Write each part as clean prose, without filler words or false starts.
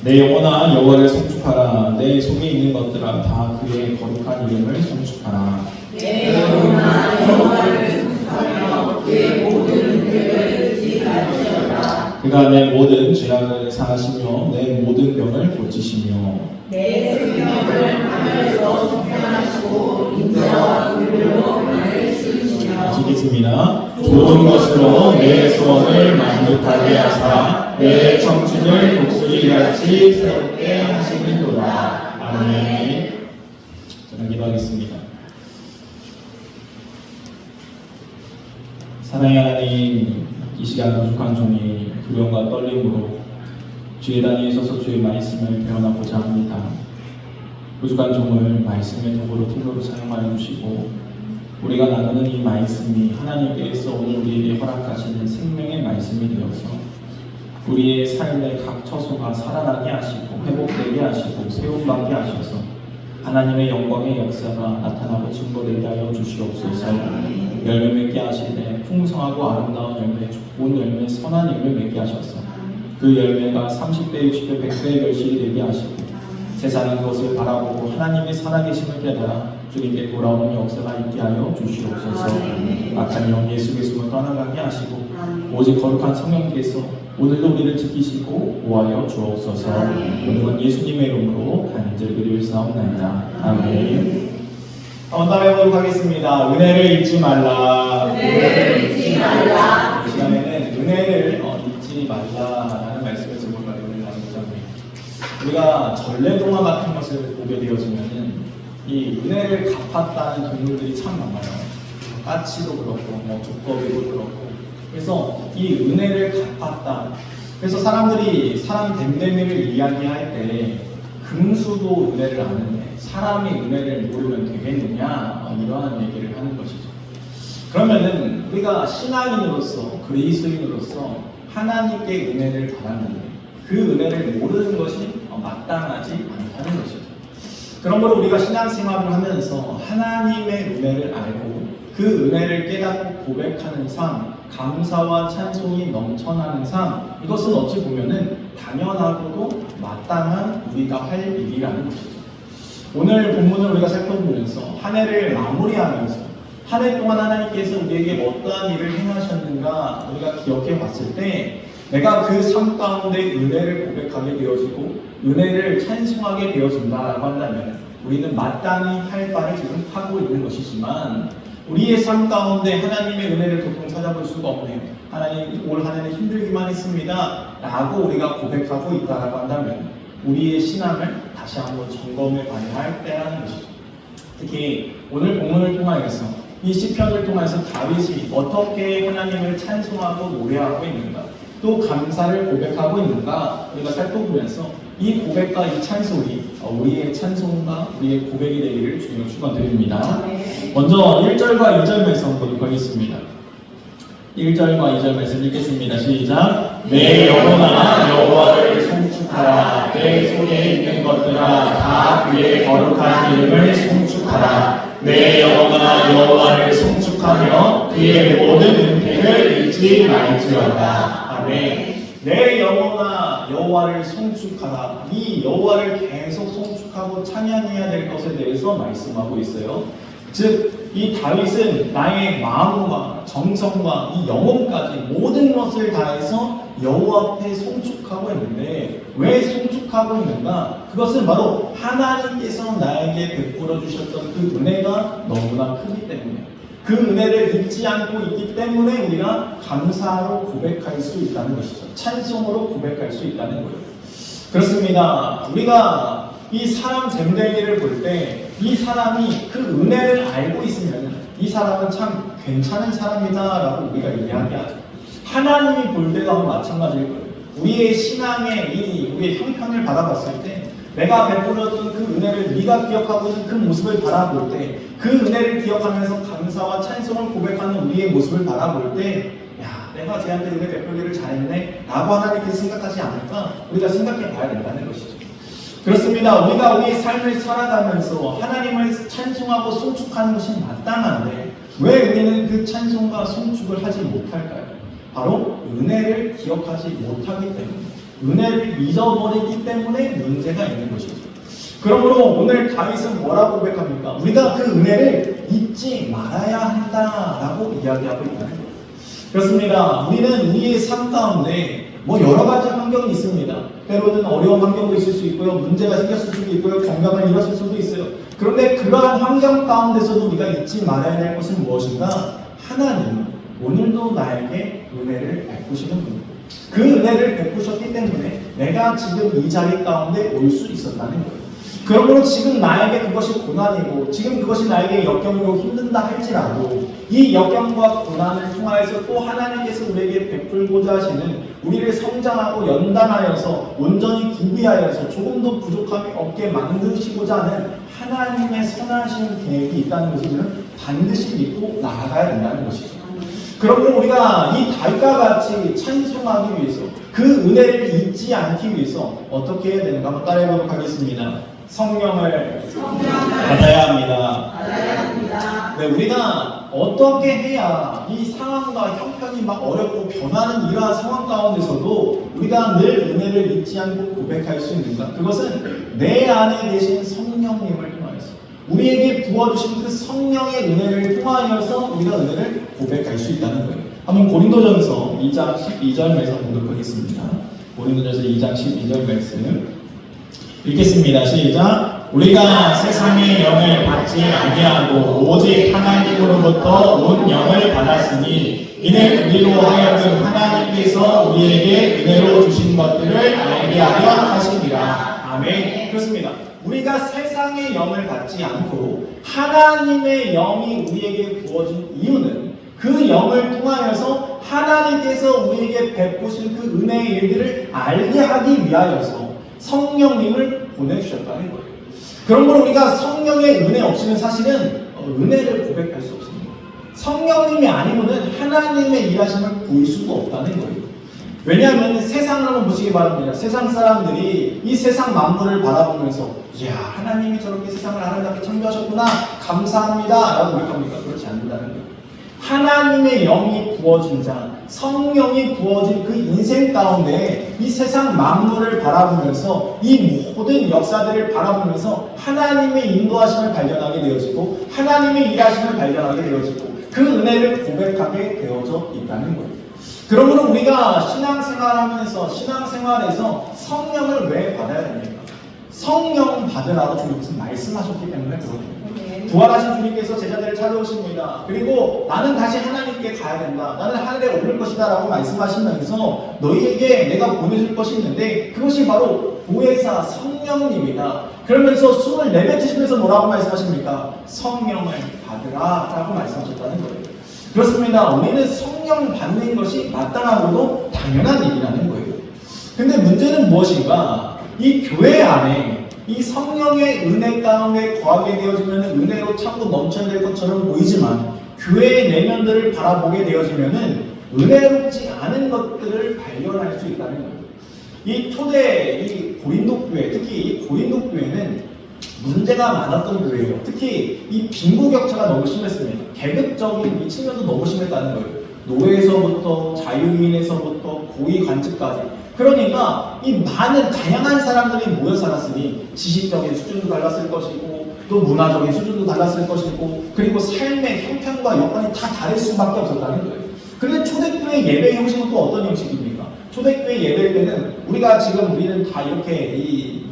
내 영혼아 여호와를 송축하라. 내 속에 있는 것들아 다 그의 거룩한 이름을 송축하라. 내 영혼아 여호와를 송축하며 그의 모든 은혜를 지키시리라. 그가 내 모든 죄악을 사하시며 내 모든 병을 고치시며 내 생명을 하늘에서 속량하시고 인자와 의로 하늘 쓰시며 지겠습니다. 좋은 것으로 내 소원을 만족하게 하사 내 청춘을 독수리같이 새롭게 하시는도다. 아멘. 저는 기도하겠습니다. 사랑의 하나님, 이 시간 부족한 종이 두려움과 떨림으로 주의 단위에 서서 주의 말씀을 배워나고자 합니다. 부족한 종을 말씀의 도구로 통로로 사용하여 주시고 우리가 나누는 이 말씀이 하나님께서 오늘 우리에게 허락하시는 생명의 말씀이 되어서 우리의 삶의 각 처소가 살아나게 하시고 회복되게 하시고 세움받게 하셔서 하나님의 영광의 역사가 나타나고 증거되게 하여 주시옵소서. 열매 맺게 하시되 풍성하고 아름다운 열매, 좋은 열매, 선한 열매 맺게 하셔서 그 열매가 30배, 60배, 100배의 결실이 되게 하시고 세상은 그것을 바라보고 하나님의 살아계심을 깨달아 주님께 돌아오는 역사가 있게 하여 주시옵소서. 악한 영 예수 그리스도를 떠나가게 하시고 오직 거룩한 성령께서 오늘도 우리를 지키시고 보호하여 주옵소서. 오늘은 예수님의 이름으로 간절히 기도드리옵나이다. 아멘. 한번 따라해보도록 하겠습니다. 은혜를 잊지 말라. 은혜를 잊지 말라. 이 시간에는 은혜를 잊지 말라라는 말씀을 제목으로 나누고자 합니다. 우리가 전래동화 같은 것을 보게 되어지면은 이 은혜를 갚았다는 동물들이 참 많아요. 까치도 그렇고, 두꺼비도 그렇고. 그래서 이 은혜를 갚았다. 그래서 사람들이 사람 댐댐이를 이야기할 때 금수도 은혜를 아는데 사람이 은혜를 모르면 되겠느냐 이러한 얘기를 하는 것이죠. 그러면은 우리가 신앙인으로서 그리스도인으로서 하나님께 은혜를 받았는데 그 은혜를 모르는 것이 마땅하지 않다는 것이죠. 그러므로 우리가 신앙생활을 하면서 하나님의 은혜를 알고 그 은혜를 깨닫고 고백하는 삶, 감사와 찬송이 넘쳐나는 삶, 이것은 어찌 보면은 당연하고도 마땅한 우리가 할 일이라는 것이죠. 오늘 본문을 우리가 살펴보면서 한 해를 마무리하면서 한 해 동안 하나님께서 우리에게 어떠한 일을 행하셨는가 우리가 기억해 봤을 때 내가 그 삶 가운데 은혜를 고백하게 되어지고 은혜를 찬송하게 되어진다라고 한다면 우리는 마땅히 할 바를 지금 하고 있는 것이지만 우리의 삶 가운데 하나님의 은혜를 도통 찾아볼 수가 없네요. 하나님 올 한 해는 힘들기만 했습니다 라고 우리가 고백하고 있다라고 한다면 우리의 신앙을 다시 한번 점검해 봐야 할 때라는 것이죠. 특히 오늘 본문을 통하여서 이 시편을 통해서 다윗이 어떻게 하나님을 찬송하고 노래하고 있는가 또 감사를 고백하고 있는가 우리가 살펴보면서 이 고백과 이 찬송이 우리의 찬송과 우리의 고백이 되기를 주님을 축원드립니다. 먼저 1절과 2절 말씀 보도록 하겠습니다. 1절과 2절 말씀 읽겠습니다. 시작. 내 영혼아 여호와를 송축하라. 내 손에 있는 것들아 다 그의 거룩한 이름을 송축하라. 내 영혼아 여호와를 송축하며 그의 모든 은혜를 잊지 말지어다. 아멘. 내 영혼아 여호와를 송축하라. 이 여호와를 계속 송축하고 찬양해야 될 것에 대해서 말씀하고 있어요. 즉 이 다윗은 나의 마음과 정성과 이 영혼까지 모든 것을 다해서 여호와 앞에 송축하고 있는데 왜 송축하고 있는가? 그것은 바로 하나님께서 나에게 베풀어 주셨던 그 은혜가 너무나 크기 때문에 그 은혜를 잊지 않고 있기 때문에 우리가 감사로 고백할 수 있다는 것이죠. 찬송으로 고백할 수 있다는 거예요. 그렇습니다. 우리가 이 사람 됨되기를 볼 때 이 사람이 그 은혜를 알고 있으면 이 사람은 참 괜찮은 사람이다라고 우리가 이야기하죠. 하나님이 볼 때도 마찬가지일 거예요. 우리의 신앙의 우리의 형편을 바라봤을 때 내가 베풀었던 그 은혜를 네가 기억하고 있는 그 모습을 바라볼 때 그 은혜를 기억하면서 감사와 찬송을 고백하는 우리의 모습을 바라볼 때 야, 내가 쟤한테 은혜 베풀기를 잘했네 라고 하나님께서 생각하지 않을까 우리가 생각해 봐야 된다는 것이죠. 그렇습니다. 우리가 우리의 삶을 살아가면서 하나님을 찬송하고 송축하는 것이 마땅한데 왜 우리는 그 찬송과 송축을 하지 못할까요? 바로 은혜를 기억하지 못하기 때문에 은혜를 잊어버리기 때문에 문제가 있는 것이죠. 그러므로 오늘 다윗은 뭐라고 고백합니까? 우리가 그 은혜를 잊지 말아야 한다라고 이야기하고 있다는 거예요. 그렇습니다. 우리는 우리의 삶 가운데 뭐 여러 가지 환경이 있습니다. 때로는 어려운 환경도 있을 수 있고요. 문제가 생겼을 수도 있고요. 건강을 잃었을 수도 있어요. 그런데 그러한 환경 가운데서도 우리가 잊지 말아야 될 것은 무엇인가? 하나님은 오늘도 나에게 은혜를 베푸시는 분이고 그 은혜를 베푸셨기 때문에 내가 지금 이 자리 가운데 올 수 있었다는 거예요. 그러므로 지금 나에게 그것이 고난이고 지금 그것이 나에게 역경이고 힘든다 할지라도 이 역경과 고난을 통하여서 또 하나님께서 우리에게 베풀고자 하시는 우리를 성장하고 연단하여서 온전히 구비하여서 조금도 부족함이 없게 만드시고자 하는 하나님의 선하신 계획이 있다는 것을 우리는 반드시 믿고 나아가야 된다는 것이죠. 그러므로 우리가 이 다윗과 같이 찬송하기 위해서 그 은혜를 잊지 않기 위해서 어떻게 해야 되는가 한번 따라해보도록 하겠습니다. 성령을 받아야 합니다. 네, 우리가 어떻게 해야 이 상황과 형편이 막 어렵고 변하는 이러한 상황 가운데서도 우리가 늘 은혜를 잊지 않고 고백할 수 있는가? 그것은 내 안에 계신 성령님을 통하여서 우리에게 부어주신 그 성령의 은혜를 통하여서 우리가 은혜를 고백할 수 있다는 거예요. 한번 고린도전서 2장 12절 말씀 보도록 하겠습니다. 고린도전서 2장 12절 말씀 읽겠습니다. 시작. 우리가 세상의 영을 받지 아니하고 오직 하나님으로부터 온 영을 받았으니 이는 우리로 하여금 하나님께서 우리에게 은혜로 주신 것들을 알게 하려 하시니라. 아멘. 그렇습니다. 우리가 세상의 영을 받지 않고 하나님의 영이 우리에게 부어진 이유는 그 영을 통하여서 하나님께서 우리에게 베푸신 그 은혜의 일들을 알게 하기 위하여서 성령님을 보내주셨다는 거예요. 그러므로 우리가 성령의 은혜 없이는 사실은 은혜를 고백할 수 없습니다. 성령님이 아니면은 하나님의 일하심을 보일 수가 없다는 거예요. 왜냐하면 세상을 한번 보시기 바랍니다. 세상 사람들이 이 세상 만물을 바라보면서 이야 하나님이 저렇게 세상을 아름답게 창조하셨구나 감사합니다 라고 고백합니까? 그렇지 않는다는 거예요. 하나님의 영이 부어진 자, 성령이 부어진 그 인생 가운데 이 세상 만물을 바라보면서 이 모든 역사들을 바라보면서 하나님의 인도하심을 발견하게 되어지고 하나님의 일하심을 발견하게 되어지고 그 은혜를 고백하게 되어져 있다는 거예요. 그러므로 우리가 신앙생활에서 성령을 왜 받아야 됩니까? 성령 받으라고 주님께서 말씀하셨기 때문에 그렇습니다. 부활하신 주님께서 제자들을 찾아오십니다. 그리고 나는 다시 하나님께 가야 된다. 나는 하늘에 오를 것이다 라고 말씀하시면서 너희에게 내가 보내줄 것이 있는데 그것이 바로 보혜사 성령님이다. 그러면서 숨을 내뱉으시면서 뭐라고 말씀하십니까? 성령을 받으라 라고 말씀하셨다는 거예요. 그렇습니다. 우리는 성령 받는 것이 마땅하고도 당연한 일이라는 거예요. 근데 문제는 무엇인가? 이 교회 안에 이 성령의 은혜 가운데 거하게 되어지면 은혜로 차고 넘쳐야 될 것처럼 보이지만 교회의 내면들을 바라보게 되어지면 은혜롭지 않은 것들을 발견할 수 있다는 거예요. 이 초대 이 고린도 교회, 특히 이 고린도 교회는 문제가 많았던 교회예요. 특히 이 빈부격차가 너무 심했습니다. 계급적인 이 측면도 너무 심했다는 거예요. 노예에서부터 자유인에서부터 고위 관직까지. 그러니까 이 많은 다양한 사람들이 모여 살았으니 지식적인 수준도 달랐을 것이고 또 문화적인 수준도 달랐을 것이고 그리고 삶의 형편과 여건이 다 다를 수밖에 없었다는 거예요. 그런데 초대교회 예배 형식은 또 어떤 형식입니까? 초대교회 예배 때는 우리는 다 이렇게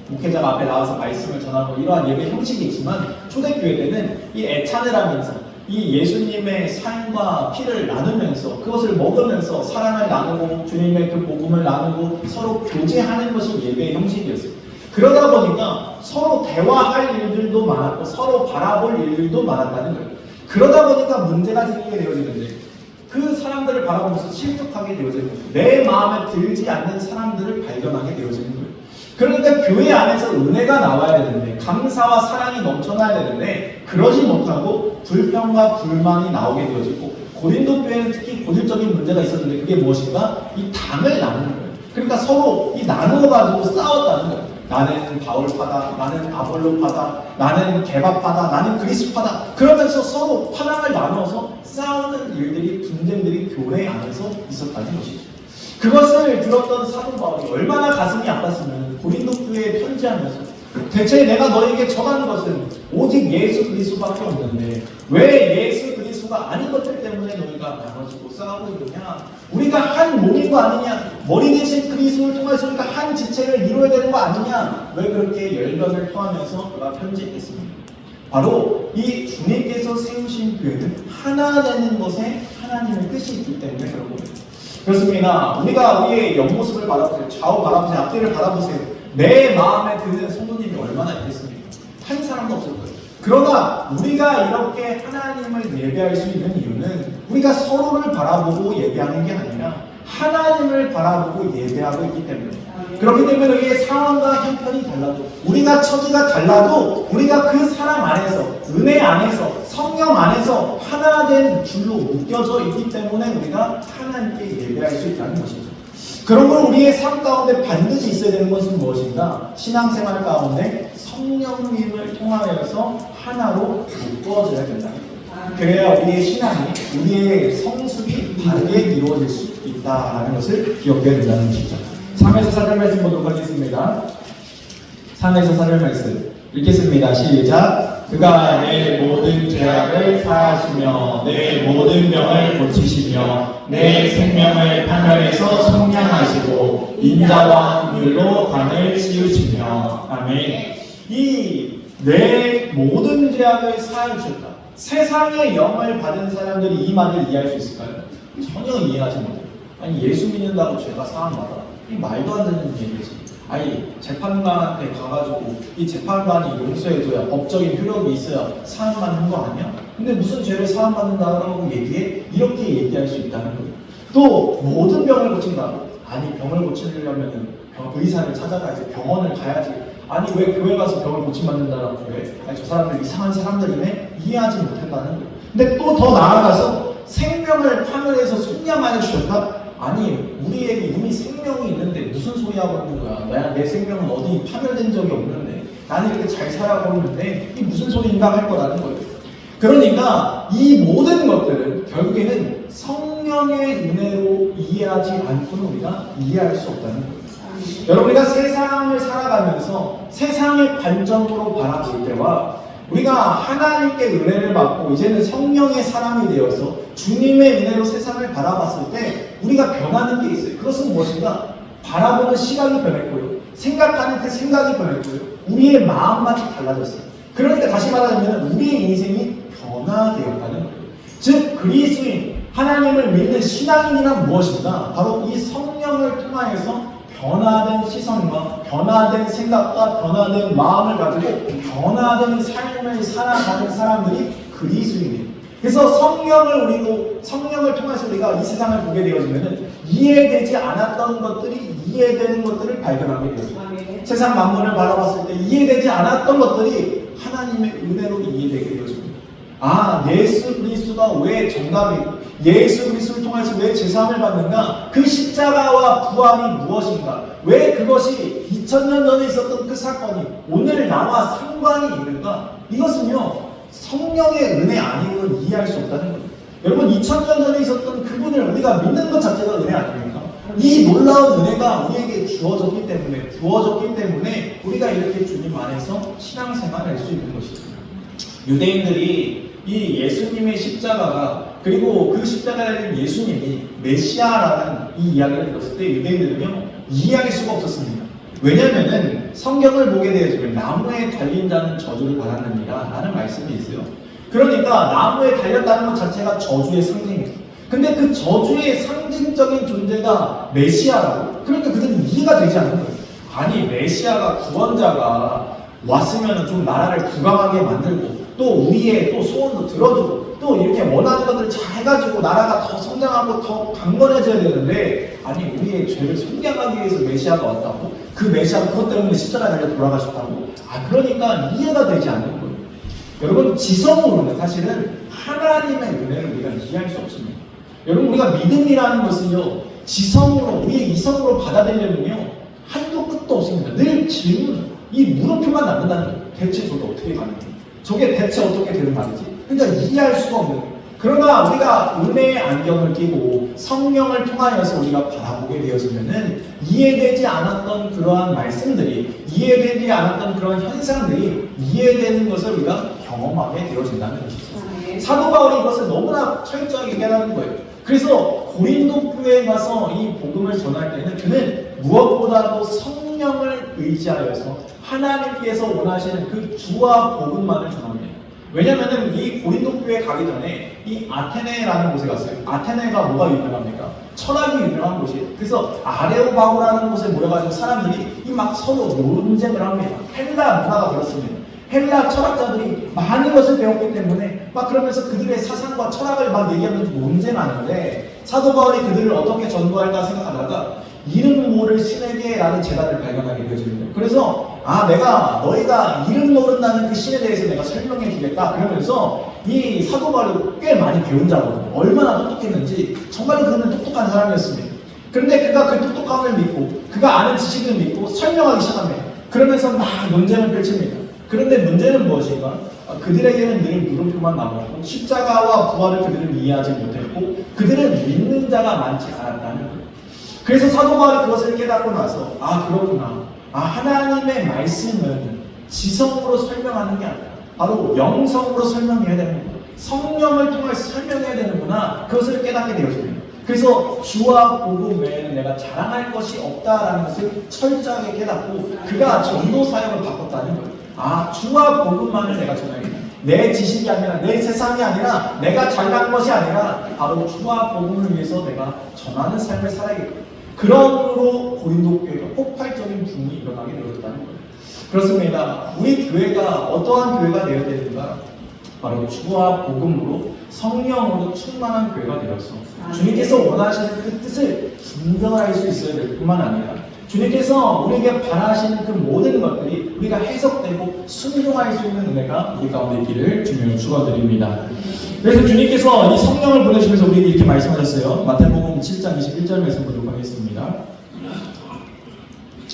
목회자가 앞에 나와서 말씀을 전하고 이러한 예배 형식이 있지만 초대교회 때는 이 애찬을 하면서 이 예수님의 삶과 피를 나누면서 그것을 먹으면서 사랑을 나누고 주님의 그 복음을 나누고 서로 교제하는 것이 예배의 형식이었어요. 그러다 보니까 서로 대화할 일들도 많았고 서로 바라볼 일들도 많았다는 거예요. 그러다 보니까 문제가 생기게 되어지는데 그 사람들을 바라보면서 실족하게 되어지는 거예요. 내 마음에 들지 않는 사람들을 발견하게 되어지는 거예요. 그러니까 교회 안에서 은혜가 나와야 되는데 감사와 사랑이 넘쳐나야 되는데 그러지 못하고 불평과 불만이 나오게 되어지고 고린도 교회는 특히 고질적인 문제가 있었는데 그게 무엇인가? 이 당을 나누는 거예요. 그러니까 서로 이 나누어가지고 싸웠다는 거예요. 나는 바울파다, 나는 아볼로파다, 나는 게바파다, 나는 그리스파다. 그러면서 서로 파랑을 나누어서 싸우는 일들이 분쟁들이 교회 안에서 있었다는 것이죠. 그것을 들었던 사도 바울이 얼마나 가슴이 아팠으면 고린도 교회에 편지하면서 대체 내가 너에게 전하는 것은 오직 예수 그리스도밖에 없는데 왜 예수 그리스도가 아닌 것들 때문에 너희가 나눠지고 싸우고 있느냐? 우리가 한 몸인 거 아니냐? 머리 대신 그리스도를 통해서 우리가 한 지체를 이루어야 되는 거 아니냐? 왜 그렇게 열변을 토하면서 그가 편지했습니까? 바로 이 주님께서 세우신 교회는 하나 되는 것에 하나님의 뜻이 있기 때문에 그런 겁니다. 그렇습니다. 우리가 우리의 옆모습을 바라보세요. 좌우 바라보세요. 앞뒤를 바라보세요. 내 마음에 드는 성도님이 얼마나 있겠습니까? 한 사람도 없을 거예요. 그러나 우리가 이렇게 하나님을 예배할 수 있는 이유는 우리가 서로를 바라보고 예배하는 게 아니라 하나님을 바라보고 예배하고 있기 때문입니다. 그렇기 때문에 우리의 상황과 형편이 달라도 우리가 처지가 달라도 우리가 그 사람 안에서 은혜 안에서 성령 안에서 하나 된 줄로 묶여져 있기 때문에 우리가 하나님께 예배할 수 있다는 것이죠. 그러므로 우리의 삶 가운데 반드시 있어야 되는 것은 무엇인가? 신앙생활 가운데 성령님을 통하여서 하나로 묶어져야 된다는 거예요. 그래야 우리의 신앙이 우리의 성숙이 바르게 이루어질 수 있다는 것을 기억해야 된다는 것이죠. 3에서 4절 말씀 보도록 하겠습니다. 3에서 4절 말씀 읽겠습니다. 시작. 그가 내 모든 죄악을 사하시며 내 모든 병을 고치시며 내 생명을 파멸해서 성량하시고 인자와 긍휼로 관을 씌우시며 아멘. 이 내 모든 죄악을 사하여 주셨다. 세상의 영을 받은 사람들이 이 말을 이해할 수 있을까요? 전혀 이해하지 못해요. 아니 예수 믿는다고 죄가 사함받아? 이 말도 안 되는 얘기지. 아니 재판관한테 가가지고 이 재판관이 용서해줘야 법적인 효력이 있어야 사함받는 거 아니야? 근데 무슨 죄를 사함받는다고 얘기해? 이렇게 얘기할 수 있다는 거예요. 또 모든 병을 고친다고? 아니 병을 고치려면 의사를 찾아가야지, 병원을 가야지. 아니 왜 교회 가서 병을 고침받는다라고 왜? 아니 저 사람들 이상한 사람들이네? 이해하지 못한다는 거예요. 근데 또 더 나아가서 생명을 파멸해서 속량하여 주셨다? 아니 우리에게 이미 생명이 있는데 무슨 소리 하고 있는 거야? 내 생명은 어디 파멸된 적이 없는데 나는 이렇게 잘 살아가고 있는데 이게 무슨 소리인가 할 거라는 거예요. 그러니까 이 모든 것들은 결국에는 성령의 은혜로 이해하지 않고는 우리가 이해할 수 없다는 거예요. 여러분 우리가 세상을 살아가면서 세상의 관점으로 바라볼 때와 우리가 하나님께 은혜를 받고 이제는 성령의 사람이 되어서 주님의 은혜로 세상을 바라봤을 때 우리가 변하는 게 있어요. 그것은 무엇인가? 바라보는 시각이 변했고요. 생각하는 그 생각이 변했고요. 우리의 마음만이 달라졌어요. 그러니까 다시 말하자면 우리의 인생이 변화되었다는 거예요. 즉 그리스도인 하나님을 믿는 신앙인이란 무엇인가? 바로 이 성령을 통하여서 변화된 시선과 변화된 생각과 변화된 마음을 가지고 변화된 삶을 살아가는 사람들이 그리스도인이에요. 그래서 성령을 통해서 우리가 이 세상을 보게 되어지면 이해되지 않았던 것들이 이해되는 것들을 발견하게 되죠. 세상 만물을 바라봤을 때 이해되지 않았던 것들이 하나님의 은혜로 이해되게 되어집니다. 아, 예수 그리스도가 왜 정답이고 예수 그리스도를 통해서 왜 제사함을 받는가? 그 십자가와 부활이 무엇인가? 왜 그것이 2000년 전에 있었던 그 사건이 오늘 나와 상관이 있는가? 이것은요 성령의 은혜 아니고는 이해할 수 없다는 거예요. 여러분 2000년 전에 있었던 그분을 우리가 믿는 것 자체가 은혜 아닙니까? 이 놀라운 은혜가 우리에게 주어졌기 때문에 우리가 이렇게 주님 안에서 신앙생활을 할 수 있는 것이죠. 유대인들이 이 예수님의 십자가가 그리고 그 십자가에 예수님이 메시아라는 이 이야기를 들었을 때 유대인들은요 이해할 수가 없었습니다. 왜냐하면 성경을 보게 되어지면 나무에 달린 자는 저주를 받았느니라 라는 말씀이 있어요. 그러니까 나무에 달렸다는 것 자체가 저주의 상징이에요. 근데 그 저주의 상징적인 존재가 메시아라고? 그러니까 그들은 이해가 되지 않는 거예요. 아니 메시아가 구원자가 왔으면 좀 나라를 부강하게 만들고 또 우리의 또 소원도 들어주고 또 이렇게 원하는 것들을 잘 해가지고 나라가 더 성장하고 더 강건해져야 되는데 아니 우리의 죄를 속량하기 위해서 메시아가 왔다고? 그 메시아가 그것 때문에 십자가에 달려 돌아가셨다고? 아 그러니까 이해가 되지 않는 거예요. 여러분 지성으로는 사실은 하나님의 은혜를 우리가 이해할 수 없습니다. 여러분 우리가 믿음이라는 것은요 지성으로 우리의 이성으로 받아들이려면요 한도 끝도 없습니다. 늘 질문 이 물음표만 남는다는 거예요. 대체 저게 어떻게 가능해요? 저게 대체 어떻게 되는 말이지? 그러니까 이해할 수가 없는 거예요. 그러나 우리가 은혜의 안경을 끼고 성령을 통하여서 우리가 바라보게 되어지면은 이해되지 않았던 그러한 말씀들이, 이해되지 않았던 그런 현상들이 이해되는 것을 우리가 경험하게 되어진다는 것입니다. 사도 바울이 이것을 너무나 철저하게 깨닫는 거예요. 그래서 고린도 교회에 가서 이 복음을 전할 때는 그는 무엇보다도 성령을 의지하여서 하나님께서 원하시는 그 주와 복음만을 전합니다. 왜냐면은 이 고린도 교회에 가기 전에 이 아테네라는 곳에 갔어요. 아테네가 뭐가 유명합니까? 철학이 유명한 곳이에요. 그래서 아레오바고라는 곳에 모여가지고 사람들이 이 막 서로 논쟁을 합니다. 헬라 문화가 그렇습니다. 헬라 철학자들이 많은 것을 배웠기 때문에 막 그러면서 그들의 사상과 철학을 막 얘기하면서 논쟁하는데 사도 바울이 그들을 어떻게 전도할까 생각하다가 이름 모를 신에게라는 제단을 발견하게 되어집니다. 그래서 내가 너희가 이름 모른다는 그 신에 대해서 내가 설명해 주겠다 그러면서 이 사도 바울이 꽤 많이 배운 자거든요. 얼마나 똑똑했는지 정말로 그는 똑똑한 사람이었습니다. 그런데 그가 그 똑똑함을 믿고 그가 아는 지식을 믿고 설명하기 시작합니다. 그러면서 막 논쟁을 펼칩니다. 그런데 문제는 무엇인가? 그들에게는 늘 물음표만 남았고 십자가와 부활을 그들은 이해하지 못했고 그들은 믿는 자가 많지 않았다는 거예요. 그래서 사도 바울이 그것을 깨닫고 나서 그렇구나. 하나님의 말씀은 지성으로 설명하는 게 아니라 바로 영성으로 설명해야 되는 거예요. 성령을 통해서 설명해야 되는구나. 그것을 깨닫게 되어집니다. 그래서 주와 복음 외에는 내가 자랑할 것이 없다라는 것을 철저하게 깨닫고 그가 전도 사역을 바꿨다는 거예요. 주와 복음만을 내가 전하겠다. 내 지식이 아니라 내 세상이 아니라 내가 잘난 것이 아니라 바로 주와 복음을 위해서 내가 전하는 삶을 살아야겠다. 그러므로 고린도 교회가 폭발적인 붐이 일어나게 되었다는 거예요. 그렇습니다. 우리 교회가 어떠한 교회가 되어야 되는가? 바로 주와 복음으로 성령으로 충만한 교회가 되어서 주님께서 원하시는 그 뜻을 분별할 수 있어야 될 뿐만 아니라 주님께서 우리에게 바라시는 그 모든 것들이 우리가 해석되고 순종할 수 있는 은혜가 우리 가운데 있기를 주님을 축원드립니다. 그래서 주님께서 이 성령을 보내시면서 우리에게 이렇게 말씀하셨어요. 마태복음 7장 21절 말씀 보도록 하겠습니다.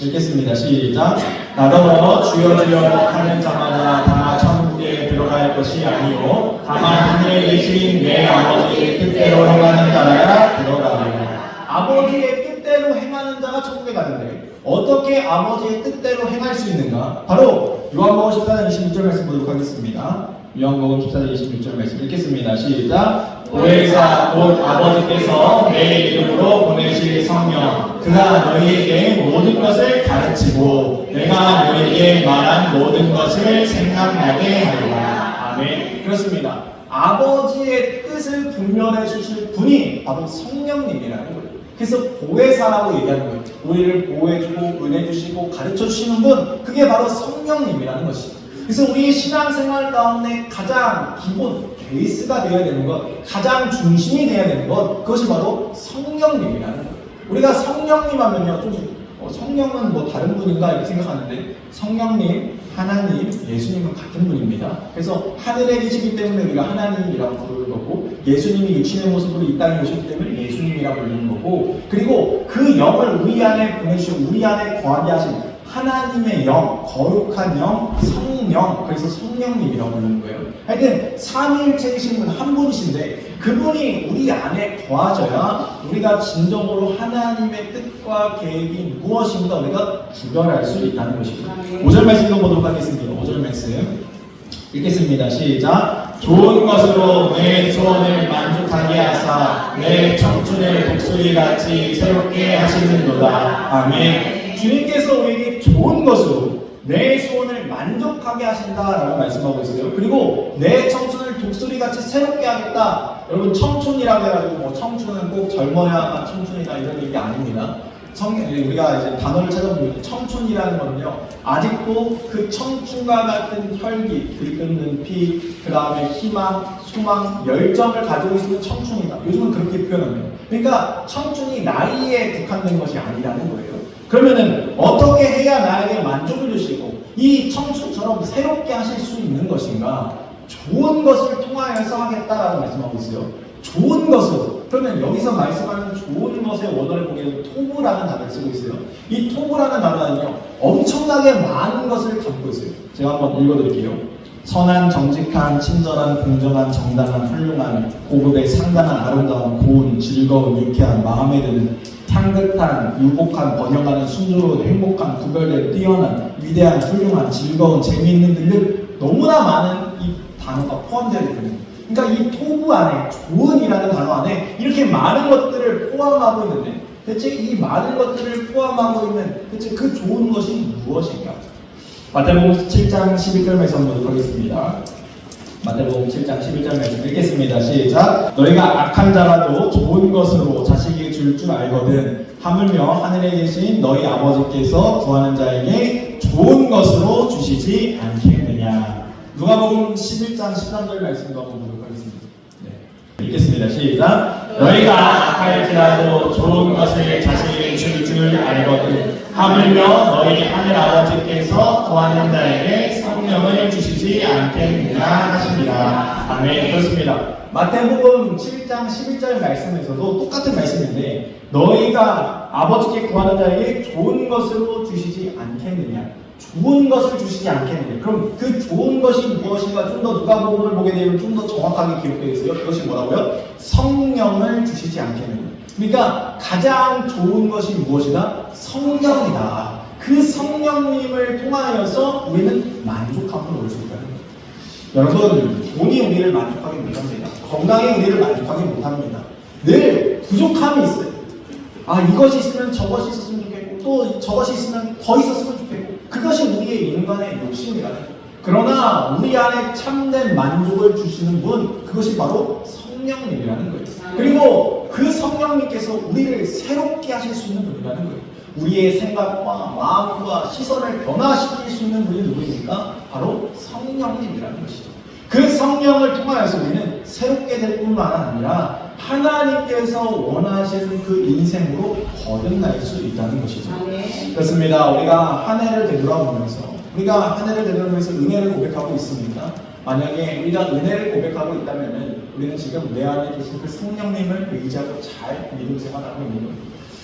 읽겠습니다. 시작. 나더러 주여 주여 하는 자마다 다 천국에 들어갈 것이 아니요 다만 하늘에 계신 내 아버지의 뜻대로 행하는 자라야 들어가리라. 아버지의 뜻대로 행하는 자가 천국에 가는데 어떻게 아버지의 뜻대로 행할 수 있는가? 바로 요한복음 14장 26절 말씀 보도록 하겠습니다. 요한복음 14장 26절 말씀 읽겠습니다. 시작. 보혜사 곧 아버지께서 내 이름으로 보내실 성령 그가 너희에게 모든 것을 가르치고 내가 너희에게 말한 모든 것을 생각나게 하리라. 아멘. 그렇습니다. 아버지의 뜻을 분별해 주실 분이 바로 성령님이라는 거예요. 그래서 보혜사라고 얘기하는 거예요. 우리를 보호해주고 은혜 주시고 가르쳐 주시는 분, 그게 바로 성령님이라는 것입니다. 그래서 우리 신앙생활 가운데 가장 기본 베이스가 되어야 되는 것, 가장 중심이 되어야 되는 것, 그것이 바로 성령님이라는 거예요. 우리가 성령님 하면요, 성령은 뭐 다른 분인가 이렇게 생각하는데 성령님, 하나님, 예수님은 같은 분입니다. 그래서 하늘에 계시기 때문에 우리가 하나님이라고 부르는 거고 예수님이 육신의 모습으로 이 땅에 오셨기 때문에 예수님이라고 부르는 거고 그리고 그 영을 우리 안에 보내시고 우리 안에 거하게 하신 하나님의 영, 거룩한 영, 성령, 그래서 성령님이라고 부르는 거예요. 하여튼 삼위일체이신 분 한 분이신데 그분이 우리 안에 거하셔야 우리가 진정으로 하나님의 뜻과 계획이 무엇인가 우리가 구별할 수 있다는 것입니다. 5절 말씀도 보도록 하겠습니다. 5절 말씀 읽겠습니다. 시작. 좋은 것으로 내 소원을 만족하게 하사 내 청춘을 독수리같이 새롭게 하시는도다. 아멘. 주님께서 우리에게 좋은 것으로 내 소원을 만족하게 하신다라고 말씀하고 있어요. 그리고 내 청춘을 독수리같이 새롭게 하겠다. 여러분 청춘이라고 해가지고 뭐 청춘은 꼭 젊어야만 청춘이다 이런 얘기 아닙니다. 우리가 이제 단어를 찾아보면 청춘이라는 거는요 아직도 그 청춘과 같은 혈기, 들끓는 피, 그 다음에 희망, 소망, 열정을 가지고 있는 청춘이다. 요즘은 그렇게 표현합니다. 그러니까 청춘이 나이에 국한된 것이 아니라는 거예요. 그러면은 어떻게 해야 나에게 만족을 주시고 이 청춘처럼 새롭게 하실 수 있는 것인가? 좋은 것을 통하여서 하겠다라고 말씀하고 있어요. 좋은 것으로. 그러면 여기서 말씀하는 좋은 것의 원어를 보게 되면 토부라는 단어를 쓰고 있어요. 이 토부라는 단어는요 엄청나게 많은 것을 담고 있어요. 제가 한번 읽어드릴게요. 선한, 정직한, 친절한, 공정한, 정당한, 훌륭한, 고급의 상당한, 아름다운, 고운, 즐거운, 유쾌한, 마음에 드는, 향긋한, 유복한, 번영하는, 순조로운, 행복한, 구별된, 뛰어난, 위대한, 훌륭한, 즐거운, 재미있는 등등 너무나 많은 이 단어가 포함되어 있거든요. 그러니까 이 토부 안에, 좋은이라는 단어 안에 이렇게 많은 것들을 포함하고 있는데 대체 이 많은 것들을 포함하고 있는 대체 그 좋은 것이 무엇인가? 마태복음 7장 11절 말씀 보도록 하겠습니다. 마태복음 7장 11절 말씀 읽겠습니다. 시작. 너희가 악한 자라도 좋은 것으로 자식에게 줄 줄 알거든 하물며 하늘에 계신 너희 아버지께서 구하는 자에게 좋은 것으로 주시지 않겠느냐. 누가복음 11장 13절 말씀도 한번 보도록 하겠습니다. 네. 읽겠습니다. 시작. 너희가 악할지라도 좋은 것을 자식에게 줄 줄 알거든 하물며 너희 하늘 아버지께서 구하는 자에게 성령을 주시지 않겠느냐 하십니다. 아멘. 그렇습니다. 마태복음 7장 11절 말씀에서도 똑같은 말씀인데 너희가 아버지께 구하는 자에게 좋은 것으로 주시지 않겠느냐. 좋은 것을 주시지 않겠느냐. 그럼 그 좋은 것이 무엇인가 좀 더 누가복음을 보게 되면 좀 더 정확하게 기록되어 있어요. 그것이 뭐라고요? 성령을 주시지 않겠느냐. 그러니까 가장 좋은 것이 무엇이다? 성령이다. 그 성령님을 통하여서 우리는 만족함을 얻을 수 있다는 거예요. 여러분, 돈이 우리를 만족하게 못합니다. 건강이 우리를 만족하게 못합니다. 늘 부족함이 있어요. 아, 이것이 있으면 저것이 있었으면 좋겠고 또 저것이 있으면 더 있었으면 좋겠고 그것이 우리의 인간의 욕심이라는 거예요. 그러나 우리 안에 참된 만족을 주시는 분, 그것이 바로 성령님이라는 거예요. 그리고 그 성령님께서 우리를 새롭게 하실 수 있는 분이라는 거예요. 우리의 생각과 마음과 시선을 변화시킬 수 있는 분이 누구입니까? 바로 성령님이라는 것이죠. 그 성령을 통하여서 우리는 새롭게 될 뿐만 아니라 하나님께서 원하시는 그 인생으로 거듭날 수 있다는 것이죠. 그렇습니다. 우리가 한 해를 되돌아보면서 은혜를 고백하고 있습니다. 만약에 우리가 은혜를 고백하고 있다면 우리는 지금 내 안에 계신 그 성령님을 의지하고 잘 믿음 생활하고 있는 거예요.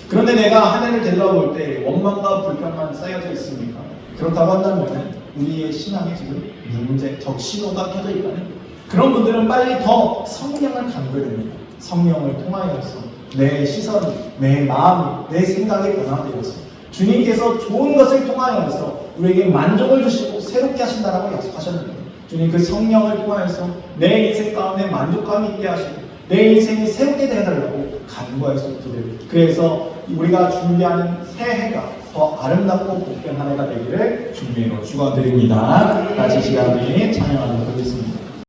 그런데 내가 한 해를 되돌아볼 때 원망과 불평만 쌓여져 있습니까? 그렇다고 한다면 우리의 신앙에 지금 문제, 적신호가 켜져 있다는 거예요. 그런 분들은 빨리 더 성령을 간구해야 됩니다. 성령을 통하여서 내 시선, 내 마음, 내 생각이 변화되어서 주님께서 좋은 것을 통하여서 우리에게 만족을 주시고 새롭게 하신다라고 약속하셨는데 주님 그 성령을 통하여서 내 인생 가운데 만족감이 있게 하시고 내 인생이 새롭게 되어달라고 간구할 수 있게 됩니다. 그래서 우리가 준비하는 새해가 더 아름답고 복된 한 해가 되기를 주님으로 축원드립니다. 같이 시간에 찬양하도록 하겠습니다.